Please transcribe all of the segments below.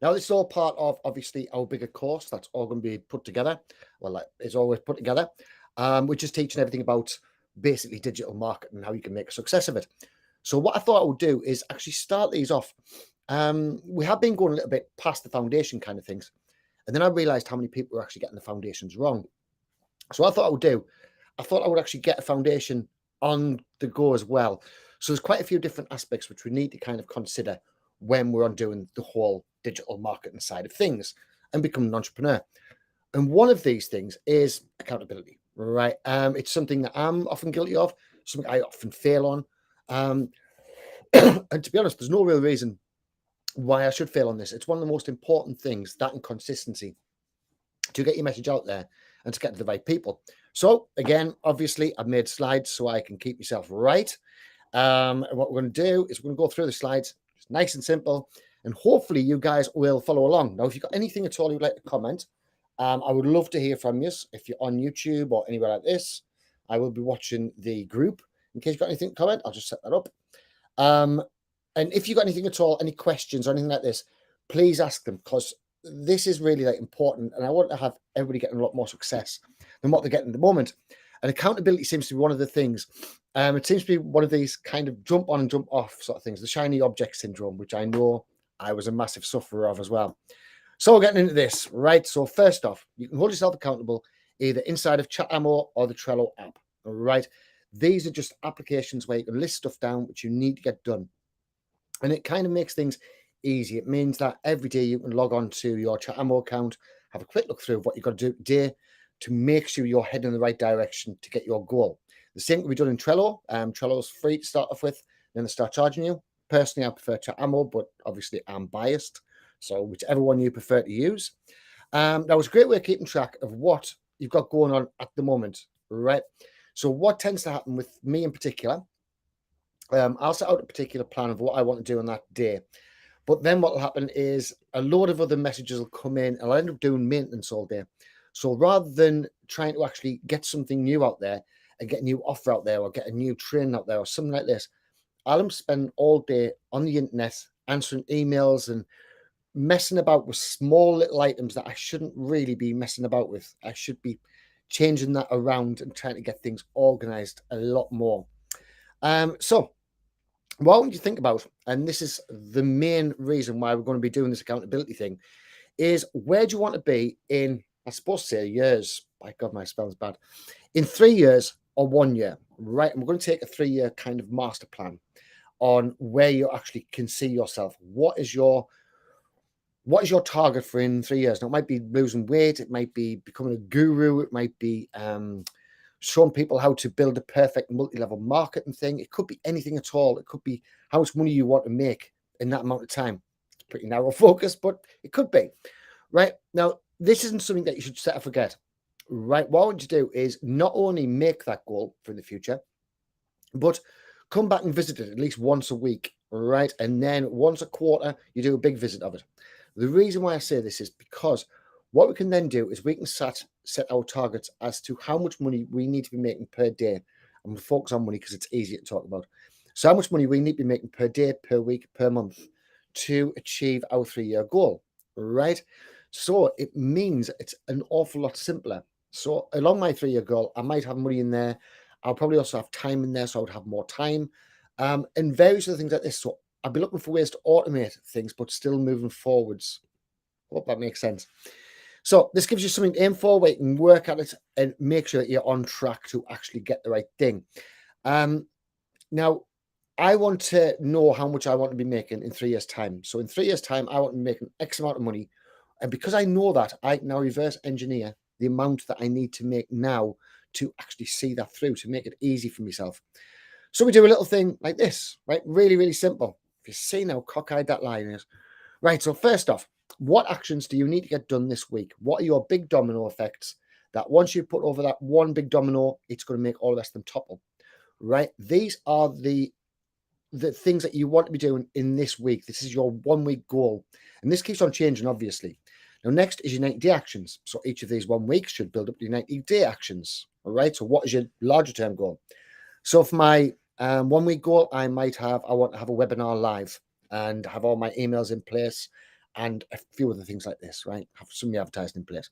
Now, this is all part of obviously our bigger course that's all going to be put together. Well, it's always put together, which is teaching everything about basically digital marketing and how you can make a success of it. So, what I thought I would do is actually start these off. We have been going a little bit past the foundation kind of things, and then I realized how many people were actually getting the foundations wrong. So, what I thought I would do, I thought I would actually get a foundation on the go as well. So, there's quite a few different aspects which we need to kind of consider when we're on doing the whole digital marketing side of things and becoming an entrepreneur. And one of these things is accountability, right? It's something that I'm often guilty of, something I often fail on. Um, and to be honest, there's no real reason why I should fail on this. It's one of the most important things, that and consistency, to get your message out there and to get to the right people. So again, obviously, I've made slides so I can keep myself right. And what we're going to do is we're going to go through the slides, just nice and simple, and hopefully you guys will follow along. Now, if you've got anything at all you'd like to comment, I would love to hear from you. If you're on YouTube or anywhere like this, I will be watching the group. In case you've got anything to comment, I'll just set that up. And if you've got anything at all, any questions or anything like this, please ask them, because this is really like important. And I want to have everybody getting a lot more success than what they're getting at the moment. And accountability seems to be one of the things. It seems to be one of these kind of jump on and jump off sort of things, the shiny object syndrome, which I know I was a massive sufferer of as well. So we're getting into this, right? So first off, you can hold yourself accountable either inside of ChatAmo or the Trello app, all right? These are just applications where you can list stuff down which you need to get done. And it kind of makes things easy. It means that every day you can log on to your ChatAmo account, have a quick look through what you've got to do today to make sure you're heading in the right direction to get your goal. The same can be done in Trello. Trello's free to start off with, then they start charging you. Personally, I prefer ChatAmo, but obviously I'm biased. So whichever one you prefer to use. That was a great way of keeping track of what you've got going on at the moment, right? So what tends to happen with me in particular, I'll set out a particular plan of what I want to do on that day. But then what will happen is a load of other messages will come in and I'll end up doing maintenance all day. So rather than trying to actually get something new out there and get a new offer out there or get a new training out there or something like this, I'll spend all day on the internet answering emails and messing about with small little items that I shouldn't really be messing about with. I should be changing that around and trying to get things organized a lot more. So what would you think about, and this is the main reason why we're going to be doing this accountability thing, is where do you want to be in, I suppose, say years? My God, my spelling's bad. In 3 years or 1 year, right? And we're going to take a 3-year kind of master plan on where you actually can see yourself. What is your target for in 3 years? Now, it might be losing weight, it might be becoming a guru, it might be showing people how to build a perfect multi-level marketing thing. It could be anything at all. It could be how much money you want to make in that amount of time. It's pretty narrow focus, but it could be. Right? Now, this isn't something that you should set and forget. Right? What I want you to do is not only make that goal for the future, but come back and visit it at least once a week, right? And then once a quarter, you do a big visit of it. The reason why I say this is because what we can then do is we can set our targets as to how much money we need to be making per day. I'm going to focus on money because it's easier to talk about. So how much money we need to be making per day, per week, per month to achieve our 3-year goal, right? So it means it's an awful lot simpler. So along my 3-year goal, I might have money in there. I'll probably also have time in there, so I would have more time, and various other things like this. So I'll be looking for ways to automate things, but still moving forwards. Hope that makes sense. So this gives you something to aim for where you can work at it and make sure that you're on track to actually get the right thing. Now, I want to know how much I want to be making in 3 years' time. So in 3 years' time, I want to be making X amount of money. And because I know that, I can now reverse engineer the amount that I need to make now to actually see that through, to make it easy for myself. So we do a little thing like this, right? Really, really simple. If you see how cockeyed that line is. Right, so first off, what actions do you need to get done this week? What are your big domino effects that once you put over that one big domino, it's going to make all the rest of them topple, right? These are the things that you want to be doing in this week. This is your 1 week goal. And this keeps on changing, obviously. Now, next is your 90-day actions. So each of these 1 week should build up to your 90-day actions. All right. So what is your larger term goal? So for my 1 week goal, I want to have a webinar live and have all my emails in place and a few other things like this, right? Have some of the advertising in place.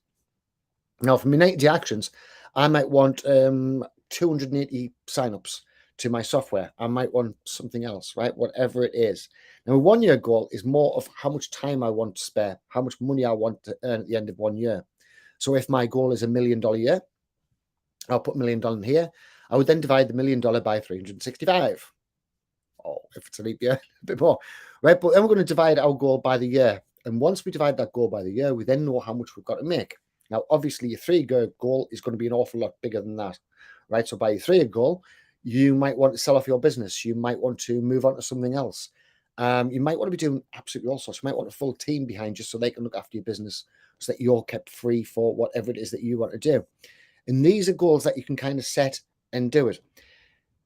Now, for my 90-day actions, I might want 280 signups to my software. I might want something else, right? Whatever it is. Now, a 1 year goal is more of how much time I want to spare, how much money I want to earn at the end of 1 year. So if my goal is $1 million year, I'll put $1 million in here. I would then divide the $1 million by 365. Oh, if it's a leap year, a bit more, right? But then we're going to divide our goal by the year. And once we divide that goal by the year, we then know how much we've got to make. Now, obviously, your 3-year goal is going to be an awful lot bigger than that, right? So by your 3-year goal, you might want to sell off your business. You might want to move on to something else. You might want to be doing absolutely all sorts. You might want a full team behind you so they can look after your business so that you're kept free for whatever it is that you want to do. And these are goals that you can kind of set and do it.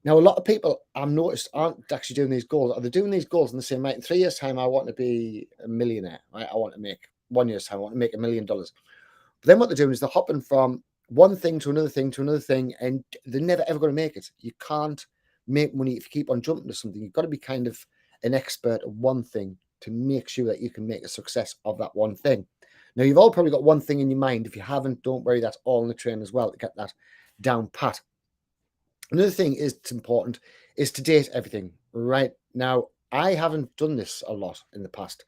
Now, a lot of people I've noticed aren't actually doing these goals. Are they doing these goals and they say, mate, in 3 years' time, I want to be a millionaire, right? I want to make 1 year's time, I want to make $1 million. But then what they're doing is they're hopping from one thing to another thing to another thing, and they're never ever going to make it. You can't make money if you keep on jumping to something. You've got to be kind of an expert at one thing to make sure that you can make a success of that one thing. Now, you've all probably got one thing in your mind. If you haven't, don't worry, that's all in the train as well to get that down pat. Another thing is it's important is to date everything. Right now, I haven't done this a lot in the past,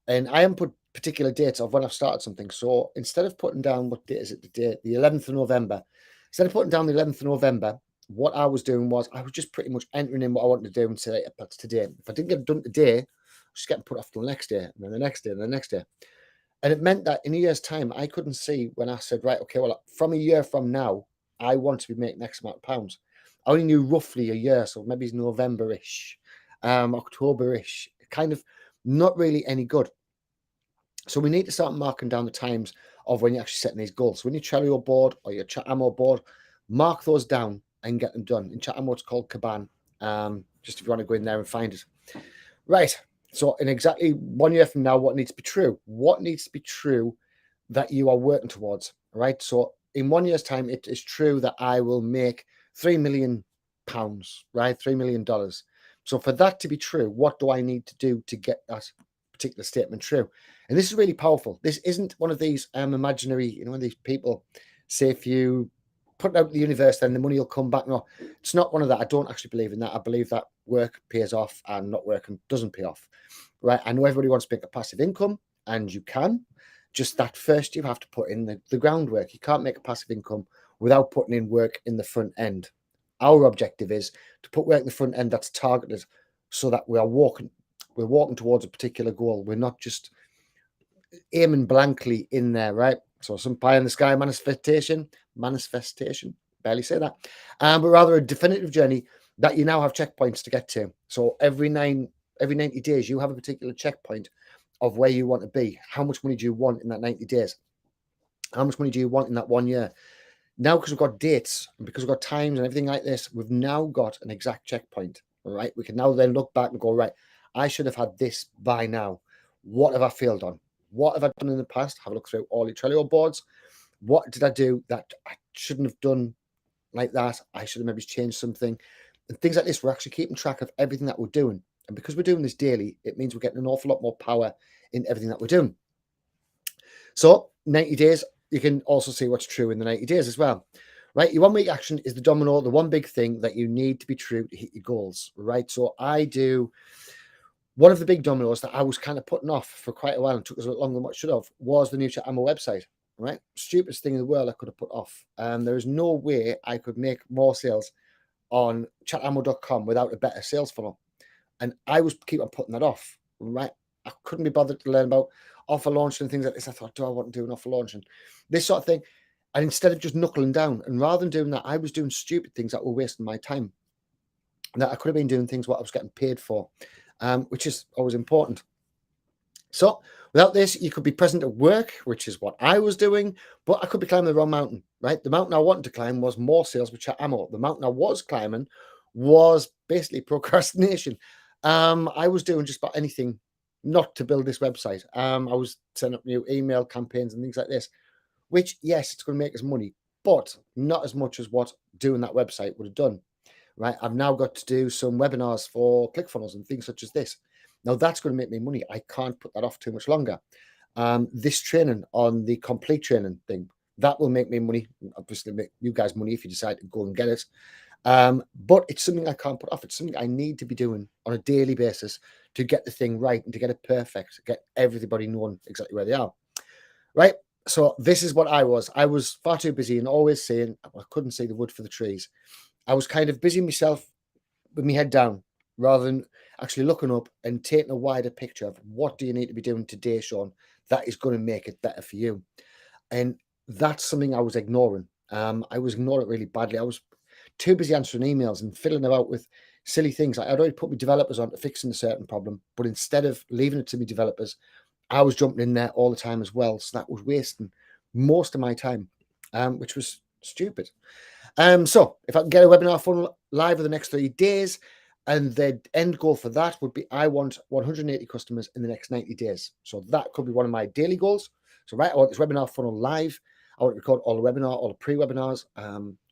and I haven't put particular dates of when I've started something. So instead of putting down what date is it, the 11th of November, instead of putting down the 11th of November, what I was doing was I was just pretty much entering in what I wanted to do and say that's today. If I didn't get it done today, I was just getting put off till the next day, and then the next day, and the next day. And it meant that in a year's time, I couldn't see when I said, right, okay, well, from a year from now, I want to be making X amount of pounds. I only knew roughly a year, so maybe it's November-ish, October-ish, kind of not really any good. So we need to start marking down the times of when you're actually setting these goals. So when your Trello board or your Chatamo board, mark those down and get them done. In Chatamo, it's called Kaban, just if you want to go in there and find it. Right. So in exactly 1 year from now, what needs to be true? What needs to be true that you are working towards, right? So in 1 year's time, it is true that I will make £3 million, right? $3 million. So for that to be true, what do I need to do to get that particular statement true? And this is really powerful. This isn't one of these imaginary, one of these people say if you put it out in the universe, then the money will come back. No, it's not one of that. I don't actually believe in that. I believe that work pays off and not working doesn't pay off, right? I know everybody wants to make a passive income, and you can. Just that first, you have to put in the groundwork. You can't make a passive income without putting in work in the front end. Our objective is to put work in the front end that's targeted so that we're walking towards a particular goal. We're not just aiming blankly in there, right? So some pie in the sky manifestation, barely say that, but rather a definitive journey that you now have checkpoints to get to. So every 90 days, you have a particular checkpoint of where you want to be. How much money do you want in that 90 days? How much money do you want in that 1 year? Now, because we've got dates and because we've got times and everything like this, we've now got an exact checkpoint, right? We can now then look back and go, right, I should have had this by now. What have I failed on? What have I done in the past? Have a look through all your Trello boards. What did I do that I shouldn't have done like that? I should have maybe changed something. And things like this, we're actually keeping track of everything that we're doing. And because we're doing this daily, it means we're getting an awful lot more power in everything that we're doing. So 90 days, you can also see what's true in the 90 days as well, right? Your 1 week action is the domino, the one big thing that you need to be true to hit your goals, right? So I do one of the big dominoes that I was kind of putting off for quite a while and took us a lot longer than what it should have was the new Chatamo website, right? Stupidest thing in the world I could have put off. There is no way I could make more sales on chatamo.com without a better sales funnel. And I was keep on putting that off, right? I couldn't be bothered to learn about offer launch and things like this. I thought, do I want to do an offer launch and this sort of thing? And instead of just knuckling down, and rather than doing that, I was doing stupid things that were wasting my time. That I could have been doing things what I was getting paid for, which is always important. So without this, you could be present at work, which is what I was doing, but I could be climbing the wrong mountain, right? The mountain I wanted to climb was more sales with Chatamo. The mountain I was climbing was basically procrastination. I was doing just about anything not to build this website. I was setting up new email campaigns and things like this, which, yes, it's going to make us money, but not as much as what doing that website would have done, right? I've now got to do some webinars for ClickFunnels and things such as this. Now that's going to make me money. I can't put that off too much longer. This training on the complete training thing, that will make me money. Obviously, make you guys money if you decide to go and get it. But it's something I can't put off. It's something I need to be doing on a daily basis to get the thing right and to get it perfect, get everybody knowing exactly where they are. Right. So this is what I was. I was far too busy and always saying I couldn't see the wood for the trees. I was kind of busy myself with my head down rather than actually looking up and taking a wider picture of what do you need to be doing today, Sean, that is going to make it better for you. And that's something I was ignoring. I was ignoring it really badly. I was too busy answering emails and fiddling about with silly things. I'd already put my developers on to fixing a certain problem, but instead of leaving it to my developers, I was jumping in there all the time as well. So that was wasting most of my time, which was stupid. So if I can get a webinar funnel live over the next 30 days, and the end goal for that would be I want 180 customers in the next 90 days. So that could be one of my daily goals. So right, I want this webinar funnel live. I want to record all the webinar, all the pre-webinars,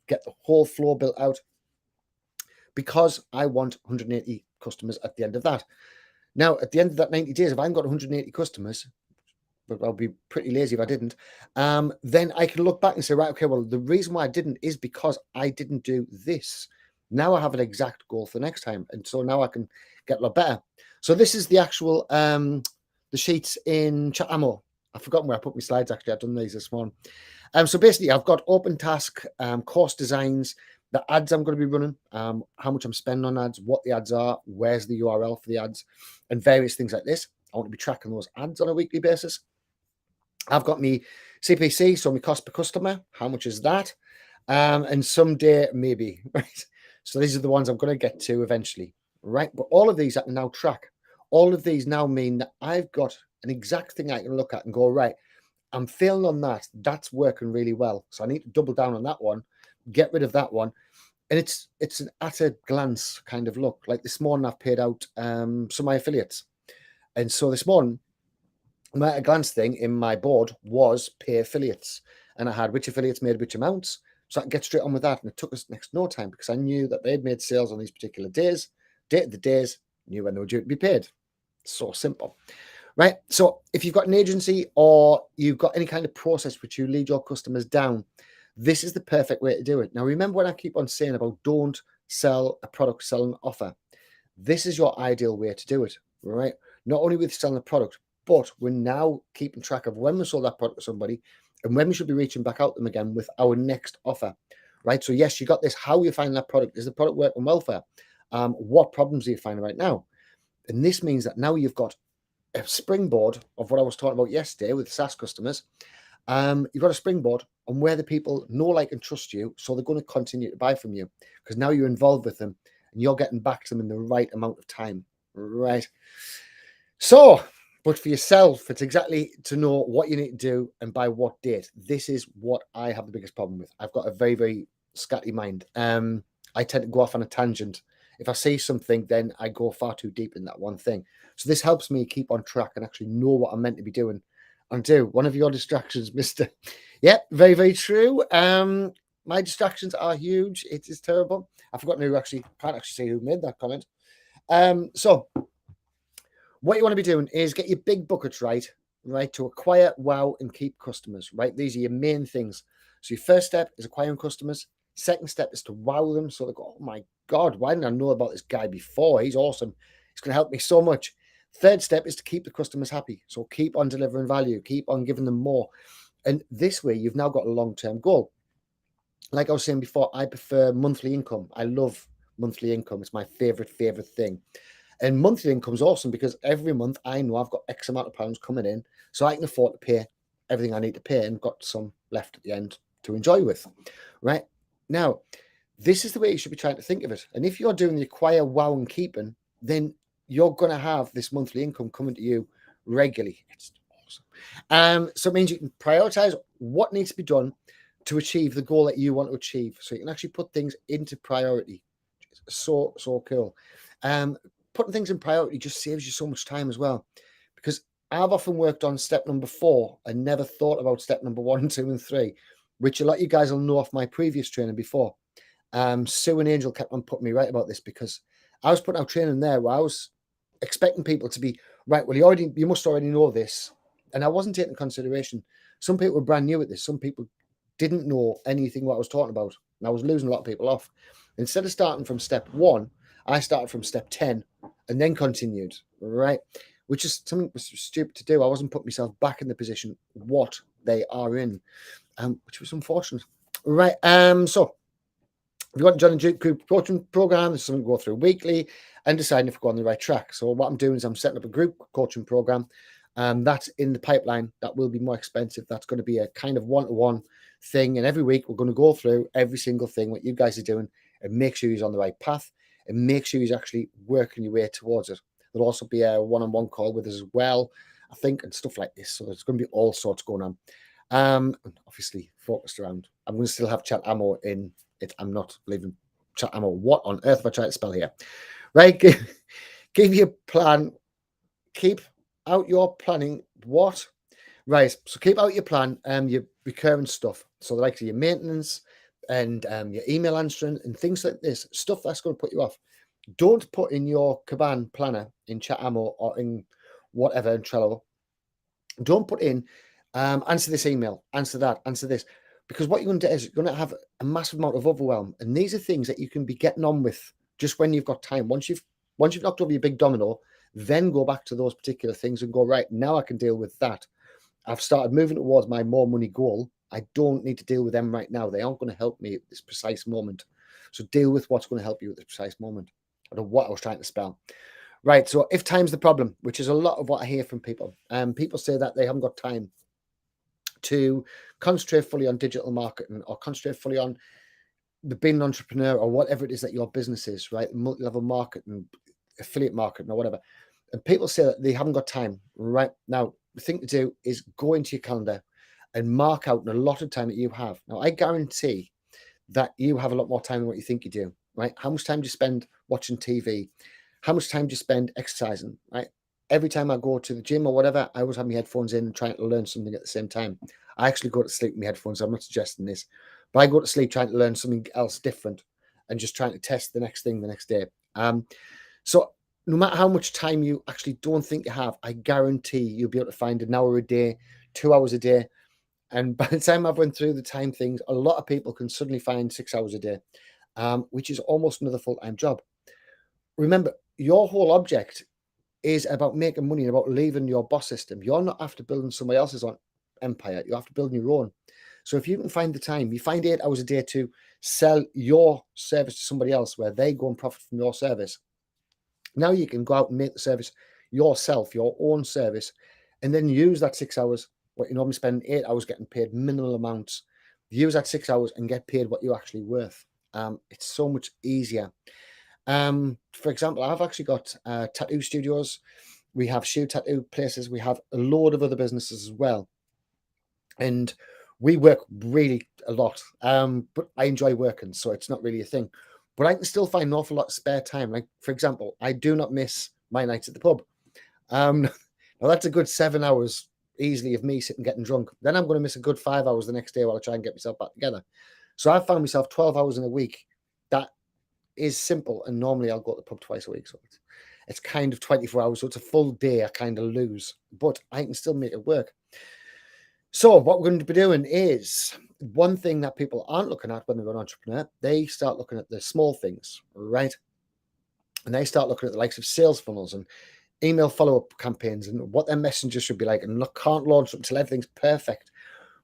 get the whole flow built out because I want 180 customers at the end of that. Now, at the end of that 90 days, if I haven't got 180 customers, but I'll be pretty lazy if I didn't, then I can look back and say, right, okay, well, the reason why I didn't is because I didn't do this. Now I have an exact goal for next time. And so now I can get a lot better. So this is the actual, the sheets in Chatamo. I've forgotten where I put my slides, actually. I've done these this morning. So basically, I've got open task, course designs, the ads I'm going to be running, how much I'm spending on ads, what the ads are, where's the URL for the ads, and various things like this. I want to be tracking those ads on a weekly basis. I've got me CPC, so my cost per customer. How much is that? And someday, maybe, right? So these are the ones I'm going to get to eventually, right? But all of these I can now track. All of these now mean that I've got an exact thing I can look at and go, right, I'm failing on that. That's working really well. So I need to double down on that one, get rid of that one. And it's an at a glance kind of look. Like this morning, I've paid out some of my affiliates. And so this morning, my at a glance thing in my board was pay affiliates. And I had which affiliates made which amounts. So I could get straight on with that. And it took us next no time because I knew that they'd made sales on these particular days, dated the days, knew when they were due to be paid. So simple. Right. So if you've got an agency or you've got any kind of process which you lead your customers down, this is the perfect way to do it. Now, remember when I keep on saying about don't sell a product, sell an offer. This is your ideal way to do it, right? Not only with selling a product, but we're now keeping track of when we sold that product to somebody and when we should be reaching back out to them again with our next offer, right? So yes, you got this. How you find that product? Is the product working well for you? What problems are you finding right now? And this means that now you've got a springboard of what I was talking about yesterday with SaaS customers. You've got a springboard on where the people know, like, and trust you, so they're going to continue to buy from you because now you're involved with them and you're getting back to them in the right amount of time, right? So, but for yourself, it's exactly to know what you need to do and by what date. This is what I have the biggest problem with. I've got a very, very scatty mind. I tend to go off on a tangent. If I see something, then I go far too deep in that one thing. So this helps me keep on track and actually know what I'm meant to be doing and do. One of your distractions, Mr. Yeah, very, very true. My distractions are huge. It is terrible. I've forgotten who actually, can't actually say who made that comment. So what you want to be doing is get your big buckets right to acquire, wow, and keep customers, right? These are your main things. So your first step is acquiring customers. Second step is to wow them. So they go, oh my God, why didn't I know about this guy before? He's awesome. He's going to help me so much. Third step is to keep the customers happy. So keep on delivering value, keep on giving them more. And this way, you've now got a long-term goal. Like I was saying before, I prefer monthly income. I love monthly income. It's my favorite thing. And monthly income is awesome because every month I know I've got X amount of pounds coming in, so I can afford to pay everything I need to pay and got some left at the end to enjoy with. Right now, this is the way you should be trying to think of it. And if you're doing the acquire, wow, and keeping, then you're going to have this monthly income coming to you regularly. It's awesome. So it means you can prioritize what needs to be done to achieve the goal that you want to achieve. So you can actually put things into priority. So cool. Putting things in priority just saves you so much time as well, because I've often worked on step number 4 and never thought about step number 1, 2, and 3, which a lot of you guys will know off my previous training before. Sue and Angel kept on putting me right about this because I was putting out training there where I was expecting people to be right. Well, you must already know this, and I wasn't taking consideration. Some people were brand new at this. Some people didn't know anything what I was talking about, and I was losing a lot of people off. Instead of starting from step 1, I started from step 10 and then continued, right? Which is something was stupid to do. I wasn't putting myself back in the position what they are in, which was unfortunate. Right. So if you want to join a group coaching program, there's something to go through weekly and deciding if we're on the right track. So what I'm doing is I'm setting up a group coaching program. That's in the pipeline. That will be more expensive. That's going to be a kind of one-to-one thing. And every week we're going to go through every single thing what you guys are doing and make sure you're on the right path and make sure you're actually working your way towards it. There'll also be a one-on-one call with us as well, I think, and stuff like this. So there's going to be all sorts going on. And obviously focused around. I'm going to still have chat ammo in it. I'm not leaving chat ammo. What on earth have I tried to spell here? Right? Give your plan. Keep out your planning. What? Right. So keep out your plan and your recurring stuff. So like your maintenance and your email answering and things like this. Stuff that's going to put you off. Don't put in your Kanban planner in chat ammo or in whatever in Trello. Don't put in answer this email, answer that, answer this. Because what you're going to do is you're going to have a massive amount of overwhelm. And these are things that you can be getting on with just when you've got time. Once you've knocked over your big domino, then go back to those particular things and go, right, now I can deal with that. I've started moving towards my more money goal. I don't need to deal with them right now. They aren't going to help me at this precise moment. So deal with what's going to help you at this precise moment. I don't know what I was trying to spell. Right. So if time's the problem, which is a lot of what I hear from people, people say that they haven't got time to concentrate fully on digital marketing or concentrate fully on being an entrepreneur or whatever it is that your business is, right? Multi-level marketing, affiliate marketing or whatever. And people say that they haven't got time. Right now, the thing to do is go into your calendar and mark out a lot of time that you have. Now, I guarantee that you have a lot more time than what you think you do, right? How much time do you spend watching TV? How much time do you spend exercising, right? Every time I go to the gym or whatever, I always have my headphones in and trying to learn something at the same time. I actually go to sleep with my headphones. I'm not suggesting this, but I go to sleep trying to learn something else different and just trying to test the next thing the next day. So no matter how much time you actually don't think you have, I guarantee you'll be able to find an hour a day, 2 hours a day. And by the time I've went through the time things, a lot of people can suddenly find 6 hours a day, which is almost another full-time job. Remember, your whole object is about making money and about leaving your boss system. You're not after building somebody else's empire. You're after building your own. So if you can find the time, you find 8 hours a day to sell your service to somebody else where they go and profit from your service. Now you can go out and make the service yourself, your own service, and then use that 6 hours, what you normally spend 8 hours getting paid minimal amounts. Use that 6 hours and get paid what you're actually worth. It's so much easier. For example, I've actually got tattoo studios. We have shoe tattoo places. We have a load of other businesses as well. And we work really a lot. But I enjoy working, so it's not really a thing. But I can still find an awful lot of spare time. Like, for example, I do not miss my nights at the pub. Now that's a good 7 hours easily of me sitting getting drunk. Then I'm going to miss a good 5 hours the next day while I try and get myself back together. So I've found myself 12 hours in a week. That is simple. And normally I'll go to the pub twice a week. So it's kind of 24 hours. So it's a full day I kind of lose, but I can still make it work. So what we're going to be doing is one thing that people aren't looking at when they're an entrepreneur, they start looking at the small things, right? And they start looking at the likes of sales funnels and email follow-up campaigns and what their messengers should be like, and can't launch until everything's perfect.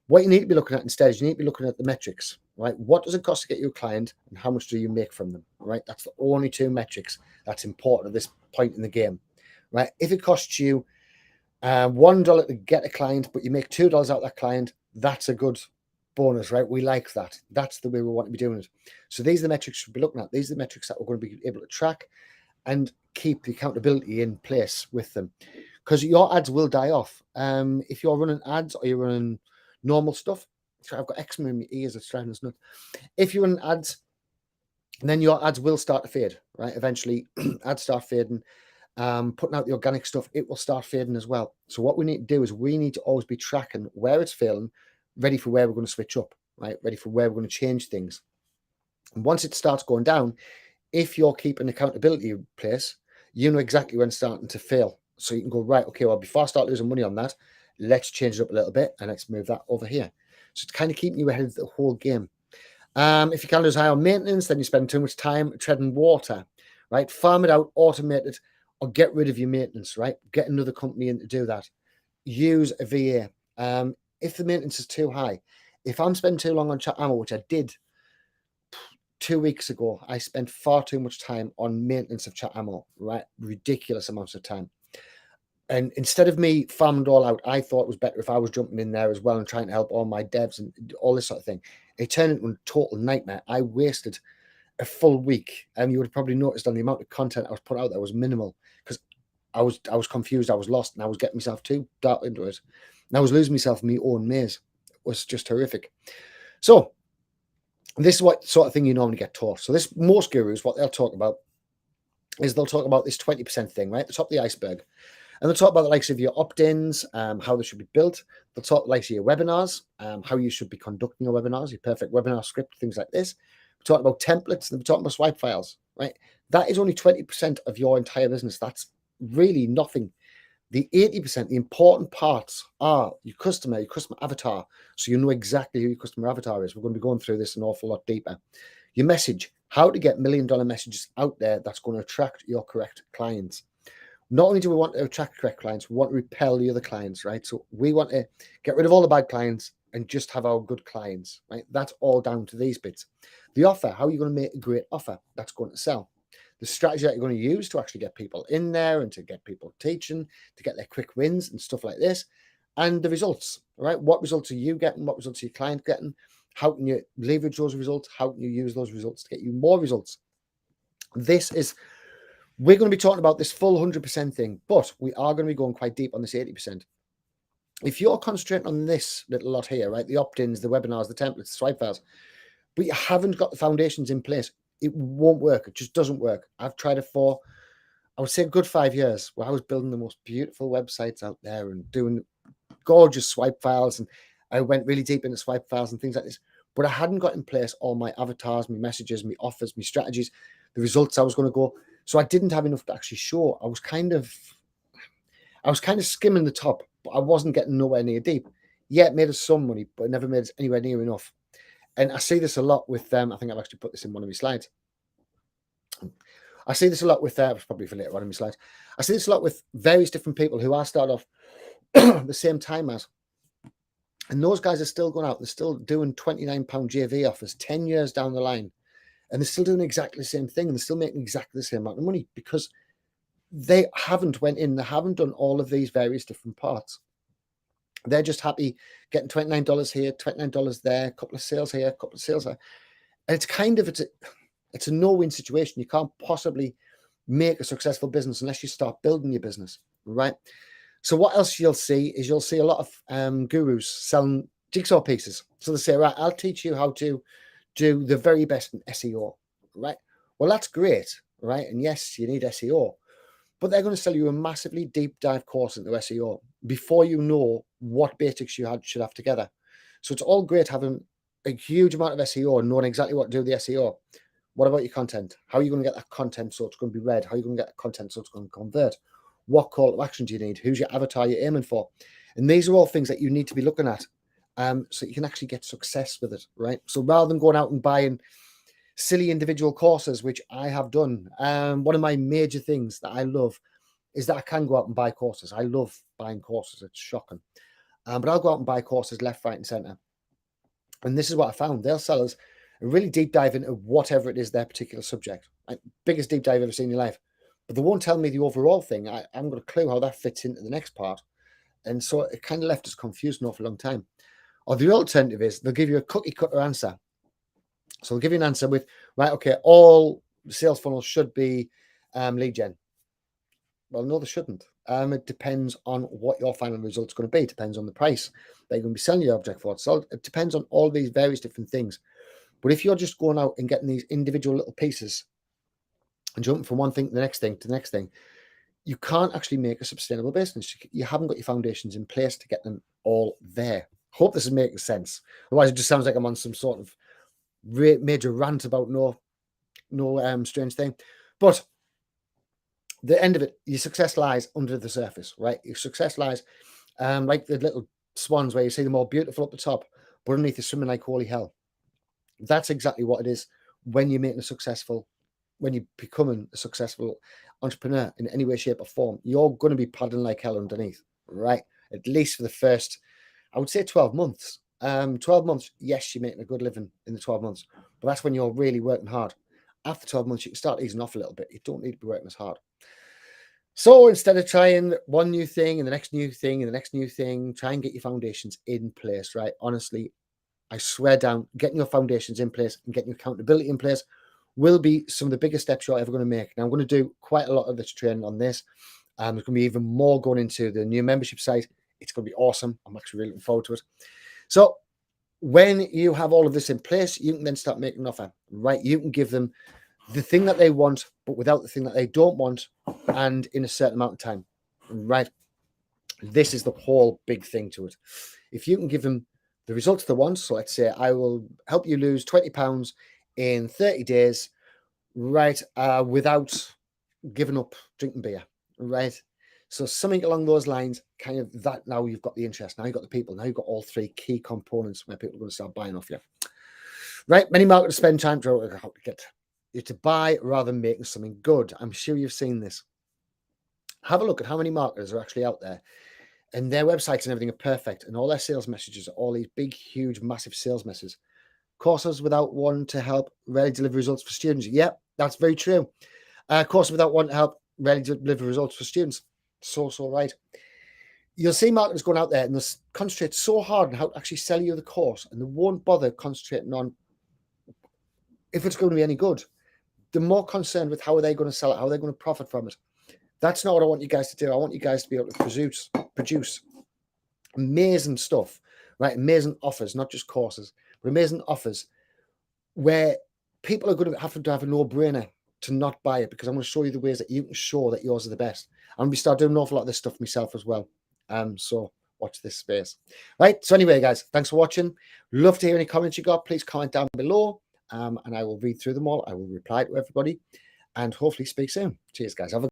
What you need to be looking at instead is you need to be looking at the metrics, right? What does it cost to get you a client and how much do you make from them, right? That's the only two metrics that's important at this point in the game, right? If it costs you $1 to get a client, but you make $2 out of that client, that's a good bonus, right? We like that. That's the way we want to be doing it. So these are the metrics we'll be looking at. These are the metrics that we're going to be able to track and keep the accountability in place with them, because your ads will die off. If you're running ads or you're running normal stuff, sorry, I've got eczema in my ears, it's driving us nuts. If you're running ads, then your ads will start to fade, right? Eventually, ads start fading. Putting out the organic stuff, it will start fading as well. So what we need to do is we need to always be tracking where it's failing, ready for where we're going to switch up, right? Ready for where we're going to change things. And once it starts going down, if you're keeping accountability in place, you know exactly when it's starting to fail. So you can go, right, okay, well, before I start losing money on that, let's change it up a little bit and let's move that over here. So it's kind of keeping you ahead of the whole game. If you can't lose high on maintenance, then you spend too much time treading water, right? Farm it out, automate it, or get rid of your maintenance, right? Get another company in to do that. Use a VA. If the maintenance is too high, if I'm spending too long on chat ammo, which I did 2 weeks ago, I spent far too much time on maintenance of chat ammo, right? Ridiculous amounts of time. And instead of me farming it all out, I thought it was better if I was jumping in there as well and trying to help all my devs and all this sort of thing. It turned into a total nightmare. I wasted a full week, and you would have probably noticed on the amount of content I was put out there was minimal because I was confused, I was lost, and I was getting myself too dark into it. And I was losing myself in my own maze. It was just horrific. So this is what sort of thing you normally get taught. So this, most gurus, what they'll talk about is they'll talk about this 20% thing, right? The top of the iceberg. And they'll talk about the likes of your opt-ins, how they should be built. They'll talk the likes of your webinars, how you should be conducting your webinars, your perfect webinar script, things like this. We're talking about templates, and we're talking about swipe files, right? That is only 20% of your entire business. That's really nothing. The 80%, the important parts are your customer avatar. So you know exactly who your customer avatar is. We're going to be going through this an awful lot deeper. Your message, how to get $1 million messages out there that's going to attract your correct clients. Not only do we want to attract correct clients, we want to repel the other clients, right? So we want to get rid of all the bad clients and just have our good clients, right? That's all down to these bits. The offer, how are you going to make a great offer that's going to sell? The strategy that you're going to use to actually get people in there and to get people teaching, to get their quick wins and stuff like this. And the results, right? What results are you getting? What results are your client getting? How can you leverage those results? How can you use those results to get you more results? We're going to be talking about this full 100% thing, but we are going to be going quite deep on this 80%. If you're concentrating on this little lot here, right, the opt-ins, the webinars, the templates, the swipe files, but you haven't got the foundations in place, it won't work. It just doesn't work. I've tried it for, I would say, a good 5 years, where I was building the most beautiful websites out there and doing gorgeous swipe files, and I went really deep into swipe files and things like this, but I hadn't got in place all my avatars, my messages, my offers, my strategies, the results I was going to go. So I didn't have enough to actually show. I was kind of skimming the top, but I wasn't getting nowhere near deep. Yeah, it made us some money, but it never made us anywhere near enough. And I see this a lot with them. I think I've actually put this in one of my slides. I see this a lot with probably for later on in my slides. I see this a lot with various different people who I start off the same time as. And those guys are still going out. They're still doing £29 JV offers 10 years down the line. And they're still doing exactly the same thing. And they're still making exactly the same amount of money because they haven't went in. They haven't done all of these various different parts. They're just happy getting $29 here, $29 there, a couple of sales here, a couple of sales there. And it's kind of, it's a no-win situation. You can't possibly make a successful business unless you start building your business, right? So what else you'll see is you'll see a lot of gurus selling jigsaw pieces. So they say, right, I'll teach you how to do the very best in SEO, right? Well, that's great, right? And yes, you need SEO, but they're going to sell you a massively deep dive course into SEO before you know what basics you should have together. So it's all great having a huge amount of SEO and knowing exactly what to do with the SEO. What about your content? How are you going to get that content so it's going to be read? How are you going to get that content so it's going to convert? What call to action do you need? Who's your avatar you're aiming for? And these are all things that you need to be looking at so you can actually get success with it, right? So rather than going out and buying silly individual courses, which I have done, one of my major things that I love is that I can go out and buy courses. I love buying courses. It's shocking. But I'll go out and buy courses left, right, and center. And this is what I found. They'll sell us a really deep dive into whatever it is their particular subject. Like, biggest deep dive you've ever seen in your life. But they won't tell me the overall thing. I haven't got a clue how that fits into the next part. And so it kind of left us confused an awful long time. Or the alternative is they'll give you a cookie cutter answer. So they'll give you an answer with, right, okay, all sales funnels should be lead gen. Well, no, they shouldn't. It depends on what your final result's going to be. It depends on the price that you're going to be selling your object for. So it depends on all these various different things. But if you're just going out and getting these individual little pieces and jumping from one thing to the next thing to the next thing, you can't actually make a sustainable business. You haven't got your foundations in place to get them all there. Hope this is making sense. Otherwise, it just sounds like I'm on some sort of major rant about no strange thing. But the end of it, your success lies under the surface, right? Your success lies like the little swans where you see them all beautiful up the top, but underneath they're swimming like holy hell. That's exactly what it is when you're making a successful, when you're becoming a successful entrepreneur in any way, shape, or form. You're going to be paddling like hell underneath, right? At least for the first, I would say 12 months. 12 months, yes, you're making a good living in the 12 months, but that's when you're really working hard. After 12 months, you can start easing off a little bit. You don't need to be working as hard. So instead of trying one new thing and the next new thing and the next new thing, try and get your foundations in place, right? Honestly, I swear down, getting your foundations in place and getting your accountability in place will be some of the biggest steps you're ever going to make. Now, I'm going to do quite a lot of this training on this. There's going to be even more going into the new membership site. It's going to be awesome. I'm actually really looking forward to it. So when you have all of this in place, you can then start making an offer, right? You can give them the thing that they want, but without the thing that they don't want, and in a certain amount of time, right? This is the whole big thing to it. If you can give them the results they want, so let's say I will help you lose 20 pounds in 30 days, right? Without giving up drinking beer, right? So something along those lines, kind of that. Now you've got the interest, now you've got the people, now you've got all three key components where people are going to start buying off you, right? Many marketers spend time to get you to buy rather than making something good. I'm sure you've seen this. Have a look at how many marketers are actually out there, and their websites and everything are perfect, and all their sales messages are all these big, huge, massive sales messages. Courses without one to help rarely deliver results for students. Yep, that's very true. Courses without one to help rarely deliver results for students. So right. You'll see marketers going out there and they'll concentrate so hard on how to actually sell you the course, and they won't bother concentrating on if it's going to be any good. They're more concerned with how are they going to sell it, how are they going to profit from it. That's not what I want you guys to do. I want you guys to be able to produce amazing stuff, right? Amazing offers, not just courses, but amazing offers where people are going to have a no-brainer to not buy it, because I'm going to show you the ways that you can show that yours are the best. I'm going to start doing an awful lot of this stuff myself as well. So watch this space. Right. So anyway, guys, thanks for watching. Love to hear any comments you got. Please comment down below. And I will read through them all. I will reply to everybody and hopefully speak soon. Cheers, guys. Have a